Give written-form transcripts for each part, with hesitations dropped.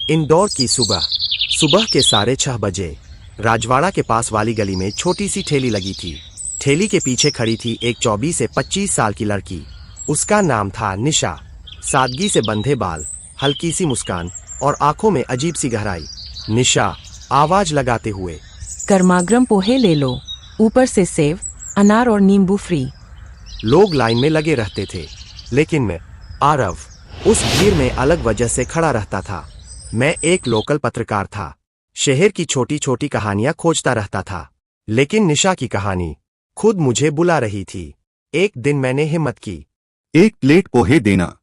इंदौर की सुबह सुबह के 6:30 बजे राजवाड़ा के पास वाली गली में छोटी सी ठेली लगी थी। ठेली के पीछे खड़ी थी एक 24 से 25 साल की लड़की। उसका नाम था निशा। सादगी से बंधे बाल, हल्की सी मुस्कान और आंखों में अजीब सी गहराई। निशा आवाज लगाते हुए, गर्मागर्म पोहे ले लो, ऊपर से सेव, अनार और नींबू फ्री। लोग लाइन में लगे रहते थे, लेकिन मैं आरव उस भीड़ में अलग वजह से खड़ा रहता था। मैं एक लोकल पत्रकार था। शहर की छोटी छोटी कहानियां खोजता रहता था, लेकिन निशा की कहानी खुद मुझे बुला रही थी। एक दिन मैंने हिम्मत की। एक प्लेट पोहे देना,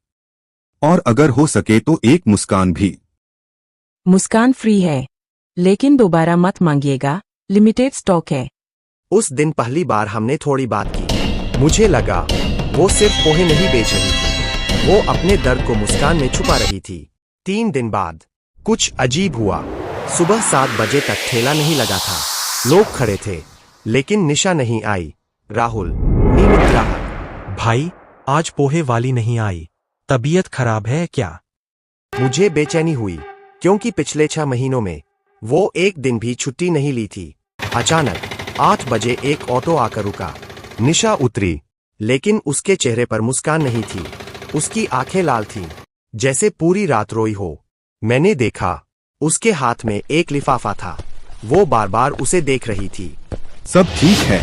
और अगर हो सके तो एक मुस्कान भी। मुस्कान फ्री है, लेकिन दोबारा मत मांगिएगा, लिमिटेड स्टॉक है। उस दिन पहली बार हमने थोड़ी बात की। मुझे लगा वो सिर्फ पोहे नहीं बेच रही थी, वो अपने दर्द को मुस्कान में छुपा रही थी। 3 दिन बाद कुछ अजीब हुआ। सुबह 7 बजे तक ठेला नहीं लगा था। लोग खड़े थे, लेकिन निशा नहीं आई। राहुल, नियमित ग्राहक। भाई, आज पोहे वाली नहीं आई, तबीयत खराब है क्या? मुझे बेचैनी हुई, क्योंकि पिछले 6 महीनों में वो एक दिन भी छुट्टी नहीं ली थी। अचानक 8 बजे एक ऑटो आकर रुका। निशा उतरी, लेकिन उसके चेहरे पर मुस्कान नहीं थी। उसकी आंखें लाल थीं, जैसे पूरी रात रोई हो। मैंने देखा, उसके हाथ में एक लिफाफा था। वो बार बार उसे देख रही थी। सब ठीक है?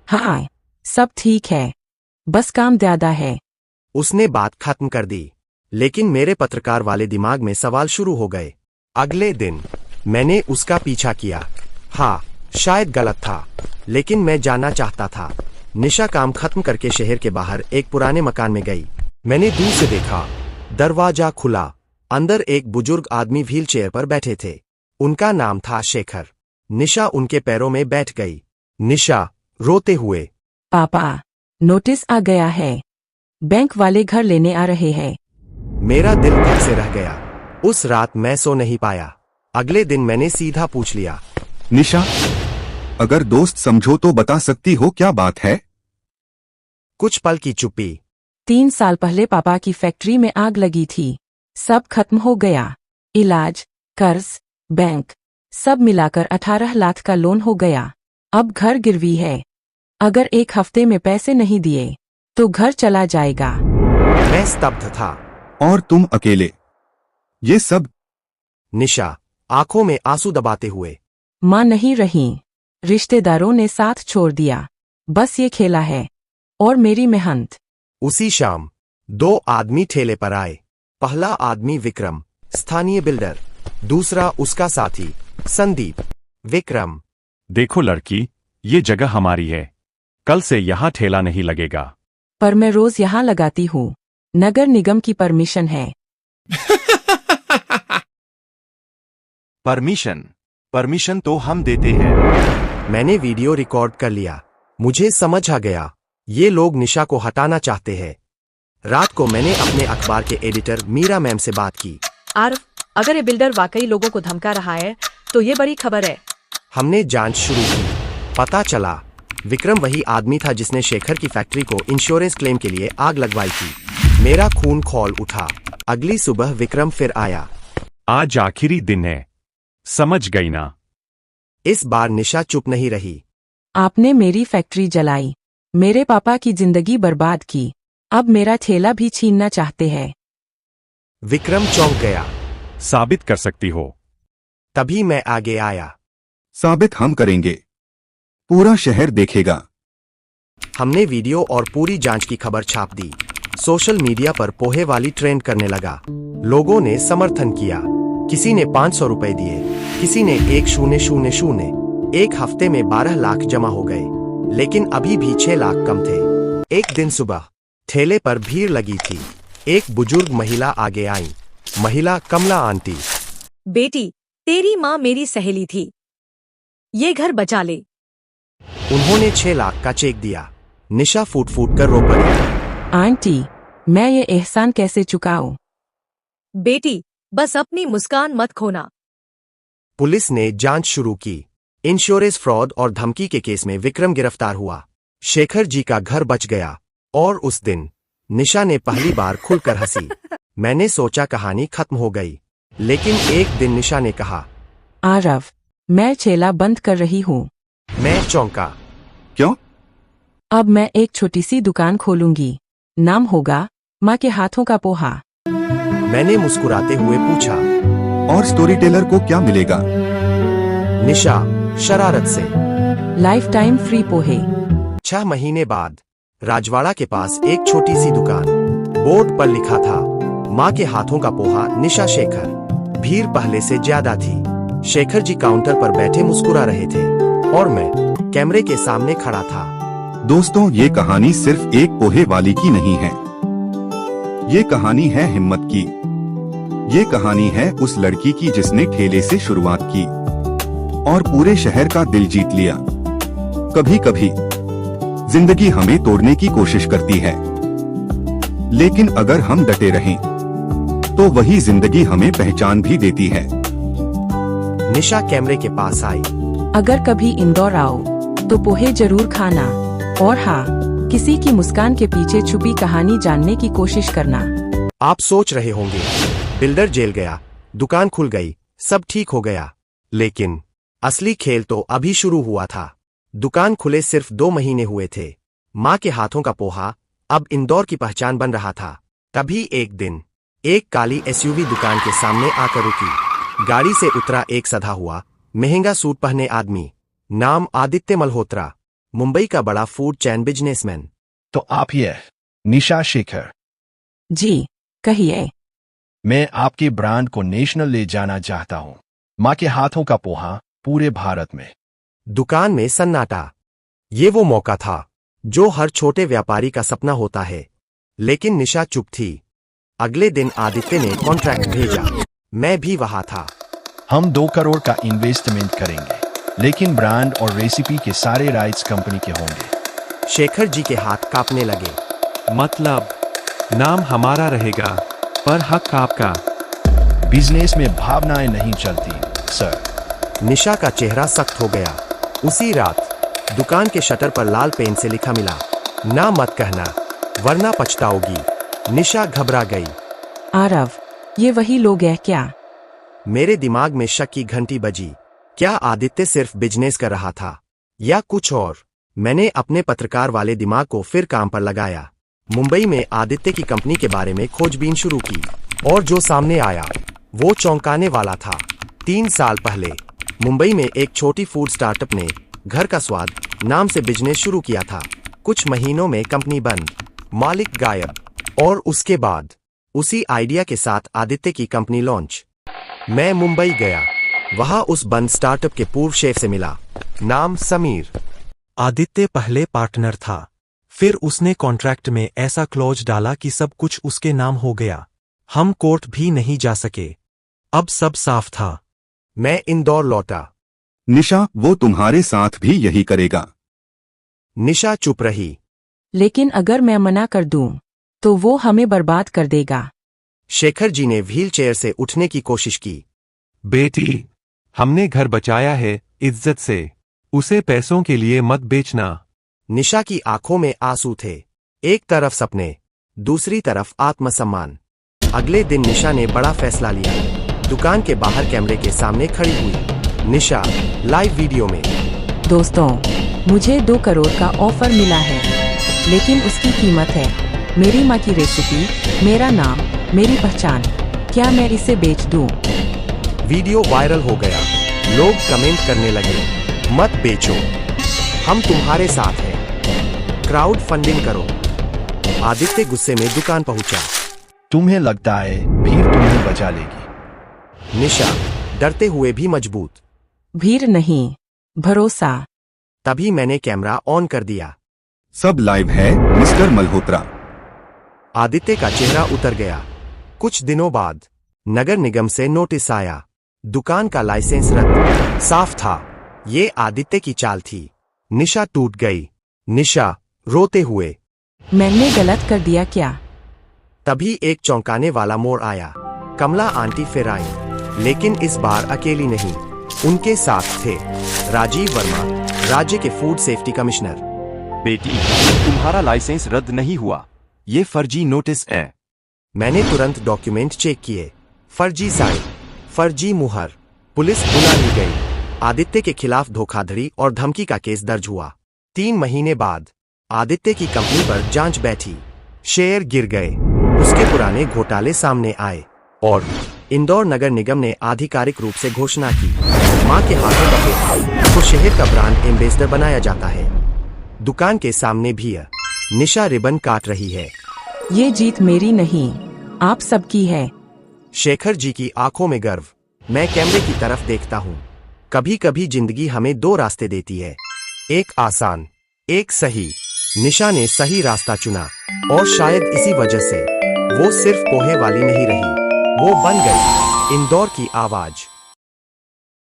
हाँ, सब ठीक है, बस काम ज्यादा है। उसने बात खत्म कर दी, लेकिन मेरे पत्रकार वाले दिमाग में सवाल शुरू हो गए। अगले दिन मैंने उसका पीछा किया। हाँ, शायद गलत था, लेकिन मैं जानना चाहता था। निशा काम खत्म करके शहर के बाहर एक पुराने मकान में गई। मैंने दूर से देखा, दरवाजा खुला। अंदर एक बुजुर्ग आदमी व्हीलचेयर पर बैठे थे। उनका नाम था शेखर। निशा उनके पैरों में बैठ गई। निशा रोते हुए, पापा, नोटिस आ गया है, बैंक वाले घर लेने आ रहे हैं। मेरा दिल धक से रह गया। उस रात मैं सो नहीं पाया। अगले दिन मैंने सीधा पूछ लिया, निशा, अगर दोस्त समझो तो बता सकती हो क्या बात है? कुछ पल की चुप्पी। 3 साल पहले पापा की फैक्ट्री में आग लगी थी। सब खत्म हो गया। इलाज, कर्ज, बैंक, सब मिलाकर 18 लाख का लोन हो गया। अब घर गिरवी है। अगर 1 हफ्ते में पैसे नहीं दिए तो घर चला जाएगा। मैं स्तब्ध था। और तुम अकेले? ये सब? निशा आंखों में आंसू दबाते हुए, माँ नहीं रही, रिश्तेदारों ने साथ छोड़ दिया, बस ये खेला है और मेरी मेहनत। उसी शाम 2 आदमी ठेले पर आए। पहला आदमी विक्रम, स्थानीय बिल्डर। दूसरा उसका साथी संदीप। विक्रम, देखो लड़की, ये जगह हमारी है, कल से यहाँ ठेला नहीं लगेगा। पर मैं रोज यहाँ लगाती हूँ, नगर निगम की परमिशन है। परमिशन तो हम देते हैं। मैंने वीडियो रिकॉर्ड कर लिया। मुझे समझ आ गया, ये लोग निशा को हटाना चाहते हैं। रात को मैंने अपने अखबार के एडिटर मीरा मैम से बात की। आरव, अगर ये बिल्डर वाकई लोगों को धमका रहा है तो ये बड़ी खबर है। हमने जांच शुरू की। पता चला विक्रम वही आदमी था जिसने शेखर की फैक्ट्री को इंश्योरेंस क्लेम के लिए आग लगवाई थी। मेरा खून खौल उठा। अगली सुबह विक्रम फिर आया। आज आखिरी दिन है, समझ गई ना? इस बार निशा चुप नहीं रही। आपने मेरी फैक्ट्री जलाई, मेरे पापा की जिंदगी बर्बाद की, अब मेरा ठेला भी छीनना चाहते हैं। विक्रम चौंक गया। साबित कर सकती हो? तभी मैं आगे आया। साबित हम करेंगे, पूरा शहर देखेगा। हमने वीडियो और पूरी जांच की खबर छाप दी। सोशल मीडिया पर पोहे वाली ट्रेंड करने लगा। लोगों ने समर्थन किया। किसी ने 500 रुपए दिए, किसी ने 1000। एक हफ्ते में 12 लाख जमा हो गए, लेकिन अभी भी 6 लाख कम थे। एक दिन सुबह ठेले पर भीड़ लगी थी। एक बुजुर्ग महिला आगे आई। महिला कमला आंटी। बेटी, तेरी माँ मेरी सहेली थी, ये घर बचा ले। उन्होंने 6 लाख का चेक दिया। निशा फूट फूट कर रो पड़ी। आंटी, मैं ये एहसान कैसे चुकाऊं? बेटी, बस अपनी मुस्कान मत खोना। पुलिस ने जांच शुरू की। इंश्योरेंस फ्रॉड और धमकी के केस में विक्रम गिरफ्तार हुआ। शेखर जी का घर बच गया। और उस दिन निशा ने पहली बार खुलकर हंसी। मैंने सोचा कहानी खत्म हो गई, लेकिन एक दिन निशा ने कहा। आरव, मैं ठेला बंद कर रही हूँ। मैं चौंका। क्यों? अब मैं एक छोटी सी दुकान खोलूंगी। नाम होगा माँ के हाथों का पोहा। मैंने मुस्कुराते हुए पूछा। और स्टोरी टेलर को क्या मिलेगा? निशा शरारत से। लाइफ टाइम फ्री पोहे। 6 महीने बाद राजवाड़ा के पास एक छोटी सी दुकान। बोर्ड पर लिखा था, माँ के हाथों का पोहा, निशा शेखर। भीड़ पहले से ज्यादा थी। शेखर जी काउंटर पर बैठे मुस्कुरा रहे थे और मैं कैमरे के सामने खड़ा था। दोस्तों, ये कहानी सिर्फ एक पोहे वाली की नहीं है। ये कहानी है हिम्मत की। ये कहानी है उस लड़की की जिसने ठेले से शुरुआत की और पूरे शहर का दिल जीत लिया। कभी कभी जिंदगी हमें तोड़ने की कोशिश करती है, लेकिन अगर हम डटे रहें, तो वही जिंदगी हमें पहचान भी देती है। निशा कैमरे के पास आई। अगर कभी इंदौर आओ तो पोहे जरूर खाना। और हाँ, किसी की मुस्कान के पीछे छुपी कहानी जानने की कोशिश करना। आप सोच रहे होंगे, बिल्डर जेल गया, दुकान खुल गई, सब ठीक हो गया। लेकिन असली खेल तो अभी शुरू हुआ था। दुकान खुले सिर्फ 2 महीने हुए थे। माँ के हाथों का पोहा अब इंदौर की पहचान बन रहा था। तभी एक दिन एक काली एसयूवी दुकान के सामने आकर रुकी। गाड़ी से उतरा एक सधा हुआ, महंगा सूट पहने आदमी। नाम आदित्य मल्होत्रा, मुंबई का बड़ा फूड चैन बिजनेसमैन। तो आप ही है निशा शेखर? जी, कहिए। मैं आपके ब्रांड को नेशनल ले जाना चाहता हूँ। माँ के हाथों का पोहा पूरे भारत में। दुकान में सन्नाटा। ये वो मौका था जो हर छोटे व्यापारी का सपना होता है। लेकिन निशा चुप थी। अगले दिन आदित्य ने कॉन्ट्रैक्ट भेजा। मैं भी वहां था। हम 2 करोड़ का इन्वेस्टमेंट करेंगे, लेकिन ब्रांड और रेसिपी के सारे राइट्स कंपनी के होंगे। शेखर जी के हाथ कांपने लगे। मतलब नाम हमारा रहेगा पर हक आपका। बिजनेस में भावनाएं नहीं चलती सर। निशा का चेहरा सख्त हो गया। उसी रात दुकान के शटर पर लाल पेन से लिखा मिला, ना मत कहना वरना पछताओगी। निशा घबरा गई। आरव, ये वही लोग हैं क्या? मेरे दिमाग में शक की घंटी बजी। क्या आदित्य सिर्फ बिजनेस कर रहा था या कुछ और? मैंने अपने पत्रकार वाले दिमाग को फिर काम पर लगाया। मुंबई में आदित्य की कंपनी के बारे में खोजबीन शुरू की और जो सामने आया वो चौंकाने वाला था। 3 साल पहले मुंबई में एक छोटी फूड स्टार्टअप ने घर का स्वाद नाम से बिजनेस शुरू किया था। कुछ महीनों में कंपनी बंद, मालिक गायब और उसके बाद उसी आइडिया के साथ आदित्य की कंपनी लॉन्च। मैं मुंबई गया। वहां उस बंद स्टार्टअप के पूर्व शेफ से मिला, नाम समीर। आदित्य पहले पार्टनर था, फिर उसने कॉन्ट्रैक्ट में ऐसा क्लॉज डाला कि सब कुछ उसके नाम हो गया। हम कोर्ट भी नहीं जा सके। अब सब साफ था। मैं इंदौर लौटा। निशा, वो तुम्हारे साथ भी यही करेगा। निशा चुप रही। लेकिन अगर मैं मना कर दूं, तो वो हमें बर्बाद कर देगा। शेखर जी ने व्हील चेयर से उठने की कोशिश की। बेटी, हमने घर बचाया है इज्जत से। उसे पैसों के लिए मत बेचना। निशा की आंखों में आंसू थे। एक तरफ सपने, दूसरी तरफ आत्मसम्मान। अगले दिन निशा ने बड़ा फैसला लिया। दुकान के बाहर कैमरे के सामने खड़ी हुई। निशा लाइव वीडियो में। दोस्तों, मुझे 2 करोड़ का ऑफर मिला है, लेकिन उसकी कीमत है मेरी माँ की रेसिपी, मेरा नाम, मेरी पहचान। क्या मैं इसे बेच दूं? वीडियो वायरल हो गया। लोग कमेंट करने लगे, मत बेचो, हम तुम्हारे साथ हैं, क्राउड फंडिंग करो। आदित्य गुस्से में दुकान पहुंचा। तुम्हें लगता है भीड़ तुम्हें बचा लेगी? निशा डरते हुए भी मजबूत। भीड़ नहीं, भरोसा। तभी मैंने कैमरा ऑन कर दिया। सब लाइव है मिस्टर मल्होत्रा। आदित्य का चेहरा उतर गया। कुछ दिनों बाद नगर निगम से नोटिस आया। दुकान का लाइसेंस रद्द। साफ था, ये आदित्य की चाल थी। निशा टूट गई। निशा रोते हुए। मैंने गलत कर दिया क्या? तभी एक चौंकाने वाला मोड़ आया। कमला आंटी फिर आई, लेकिन इस बार अकेली नहीं। उनके साथ थे राजीव वर्मा, राज्य के फूड सेफ्टी कमिश्नर। बेटी, तुम्हारा लाइसेंस रद्द नहीं हुआ, ये फर्जी नोटिस है। मैंने तुरंत डॉक्यूमेंट चेक किए। फर्जी साइन, फर्जी मुहर। पुलिस बुला ली गई। आदित्य के खिलाफ धोखाधड़ी और धमकी का केस दर्ज हुआ। 3 महीने बाद आदित्य की कंपनी पर जांच बैठी। शेयर गिर गए। उसके पुराने घोटाले सामने आए और इंदौर नगर निगम ने आधिकारिक रूप से घोषणा की, मां के हाथों का पेपर को शहर का ब्रांड एम्बेसडर बनाया जाता है। दुकान के सामने भी निशा रिबन काट रही है। ये जीत मेरी नहीं, आप सबकी है। शेखर जी की आंखों में गर्व। मैं कैमरे की तरफ देखता हूँ। कभी कभी जिंदगी हमें 2 रास्ते देती है, एक आसान, एक सही। निशा ने सही रास्ता चुना और शायद इसी वजह से वो सिर्फ पोहे वाली नहीं रही, वो बन गई इंदौर की आवाज।